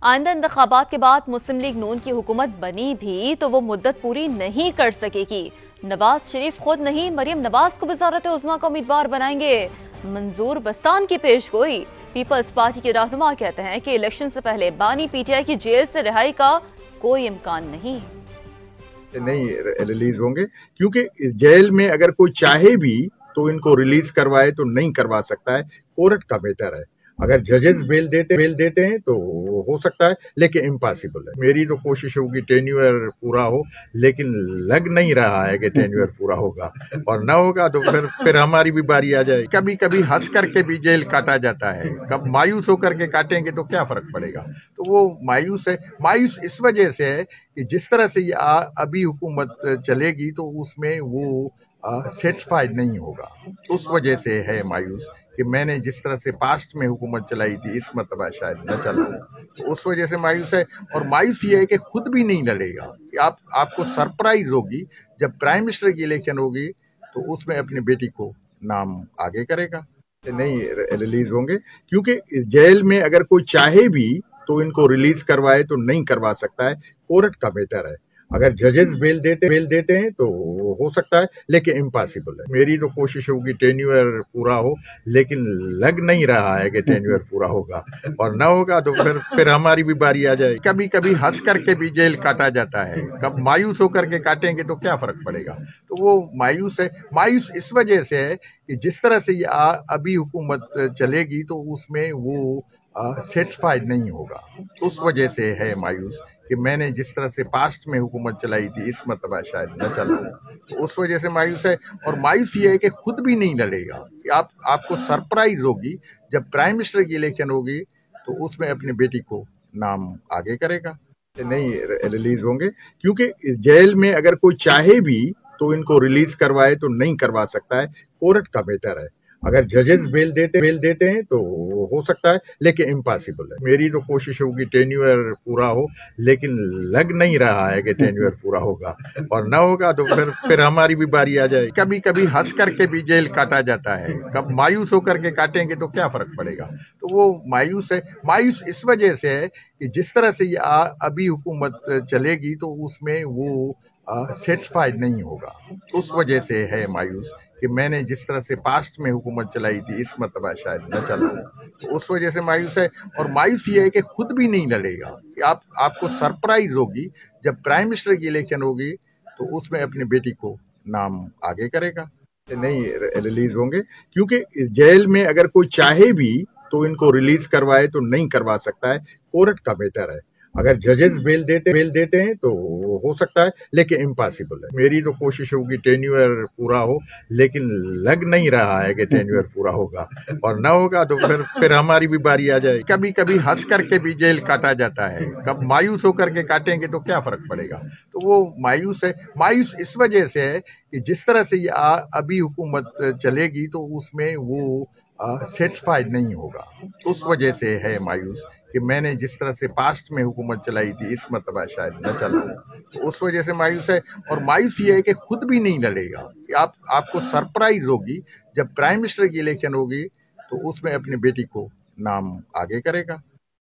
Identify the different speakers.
Speaker 1: आइंदा इंतखाबात के बाद मुस्लिम लीग नून की हुकूमत बनी भी तो वो मुद्दत पूरी नहीं कर सकेगी। नवाज शरीफ खुद नहीं, मरियम नवाज को वजारत उज़्मा का उम्मीदवार बनाएंगे। मंजूर बस्तान की पेशगोई। पीपल्स पार्टी के रहनुमा कहते हैं कि इलेक्शन से पहले बानी पीटीआई की जेल से रिहाई का कोई इम्कान नहीं
Speaker 2: रिलीज होंगे, क्योंकि जेल में अगर कोई चाहे भी तो इनको रिलीज करवाए तो नहीं करवा सकता है। कोर्ट का बेटर है। अगर जजेस बेल देते हैं तो हो सकता है, लेकिन इम्पॉसिबल है। मेरी तो कोशिश होगी टेन्यूअर पूरा हो, लेकिन लग नहीं रहा है कि टेन्यूअर पूरा होगा, और ना होगा तो फिर हमारी भी बारी आ जाए। कभी कभी हंस करके भी जेल काटा जाता है, कब मायूस होकर के काटेंगे तो क्या फर्क पड़ेगा। तो वो मायूस है। मायूस इस वजह से है कि जिस तरह से ये अभी हुकूमत चलेगी तो उसमें वो सेटिस्फाइड नहीं होगा। उस वजह से है मायूस कि मैंने जिस तरह से पास्ट में हुकूमत चलाई थी इस मरतबा शायद न चलाऊं, तो उस वजह से मायूस है। और मायूस ये है कि खुद भी नहीं लड़ेगा। आपको सरप्राइज होगी जब प्राइम मिनिस्टर की इलेक्शन होगी तो उसमें अपनी बेटी को नाम आगे करेगा। नहीं रिलीज होंगे, क्योंकि जेल में अगर कोई चाहे भी तो इनको रिलीज करवाए तो नहीं करवा सकता है। कोर्ट का बेटर है। अगर जजेस बेल देते हैं तो हो सकता है, लेकिन इम्पॉसिबल है। मेरी तो कोशिश होगी टेन्यूअर पूरा हो, लेकिन लग नहीं रहा है कि टेन्यूअर पूरा होगा, और ना होगा तो फिर हमारी भी बारी आ जाए। कभी कभी हंस करके भी जेल काटा जाता है, कब मायूस होकर के काटेंगे तो क्या फर्क पड़ेगा। तो वो मायूस है। मायूस इस वजह से है कि जिस तरह से ये अभी हुकूमत चलेगी तो उसमें वो सेटिस्फाइड नहीं होगा। उस वजह से है मायूस कि मैंने जिस तरह से पास्ट में हुकूमत चलाई थी इस मरतबा शायद न चलाऊं, तो उस वजह से मायूस है। और मायूस ये है कि खुद भी नहीं लड़ेगा। आपको सरप्राइज होगी जब प्राइम मिनिस्टर की इलेक्शन होगी तो उसमें अपनी बेटी को नाम आगे करेगा। नहीं रिलीज होंगे, क्योंकि जेल में अगर कोई चाहे भी तो इनको रिलीज करवाए तो नहीं करवा सकता है। कोर्ट का बेटर है। अगर जजेस बेल देते हैं तो हो सकता है, लेकिन इम्पॉसिबल है। मेरी तो कोशिश होगी टेन्यूअर पूरा हो, लेकिन लग नहीं रहा है कि टेन्यूअर पूरा होगा, और ना होगा तो फिर हमारी भी बारी आ जाए। कभी कभी हंस करके भी जेल काटा जाता है, कब मायूस होकर के काटेंगे तो क्या फर्क पड़ेगा। तो वो मायूस है। मायूस इस वजह से है कि जिस तरह से ये अभी हुकूमत चलेगी तो उसमें वो सेटिस्फाइड नहीं होगा। उस वजह से है मायूस कि मैंने जिस तरह से पास्ट में हुकूमत चलाई थी इस मरतबा शायद न चलाऊं, तो उस वजह से मायूस है। और मायूस ये है कि खुद भी नहीं लड़ेगा। आपको सरप्राइज होगी जब प्राइम मिनिस्टर की इलेक्शन होगी तो उसमें अपनी बेटी को नाम आगे करेगा। नहीं रिलीज होंगे, क्योंकि जेल में अगर कोई चाहे भी तो इनको रिलीज करवाए तो नहीं करवा सकता है। कोर्ट का बेटर है। अगर जजेस बेल देते हैं तो हो सकता है, लेकिन इम्पॉसिबल है। मेरी तो कोशिश होगी टेन्यूअर पूरा हो, लेकिन लग नहीं रहा है कि टेन्यूअर पूरा होगा, और ना होगा तो फिर हमारी भी बारी आ जाए। कभी कभी हंस करके भी जेल काटा जाता है, कब मायूस होकर के काटेंगे तो क्या फर्क पड़ेगा। तो वो मायूस है। मायूस इस वजह से है कि जिस तरह से ये अभी हुकूमत चलेगी तो उसमें वो सेटिस्फाइड नहीं होगा। उस वजह से है मायूस कि मैंने जिस तरह से पास्ट में हुकूमत चलाई थी इस मरतबा शायद न चलाऊं, तो उस वजह से मायूस है। और मायूस ये है कि खुद भी नहीं लड़ेगा। आपको सरप्राइज होगी जब प्राइम मिनिस्टर की इलेक्शन होगी तो उसमें अपनी बेटी को नाम आगे करेगा।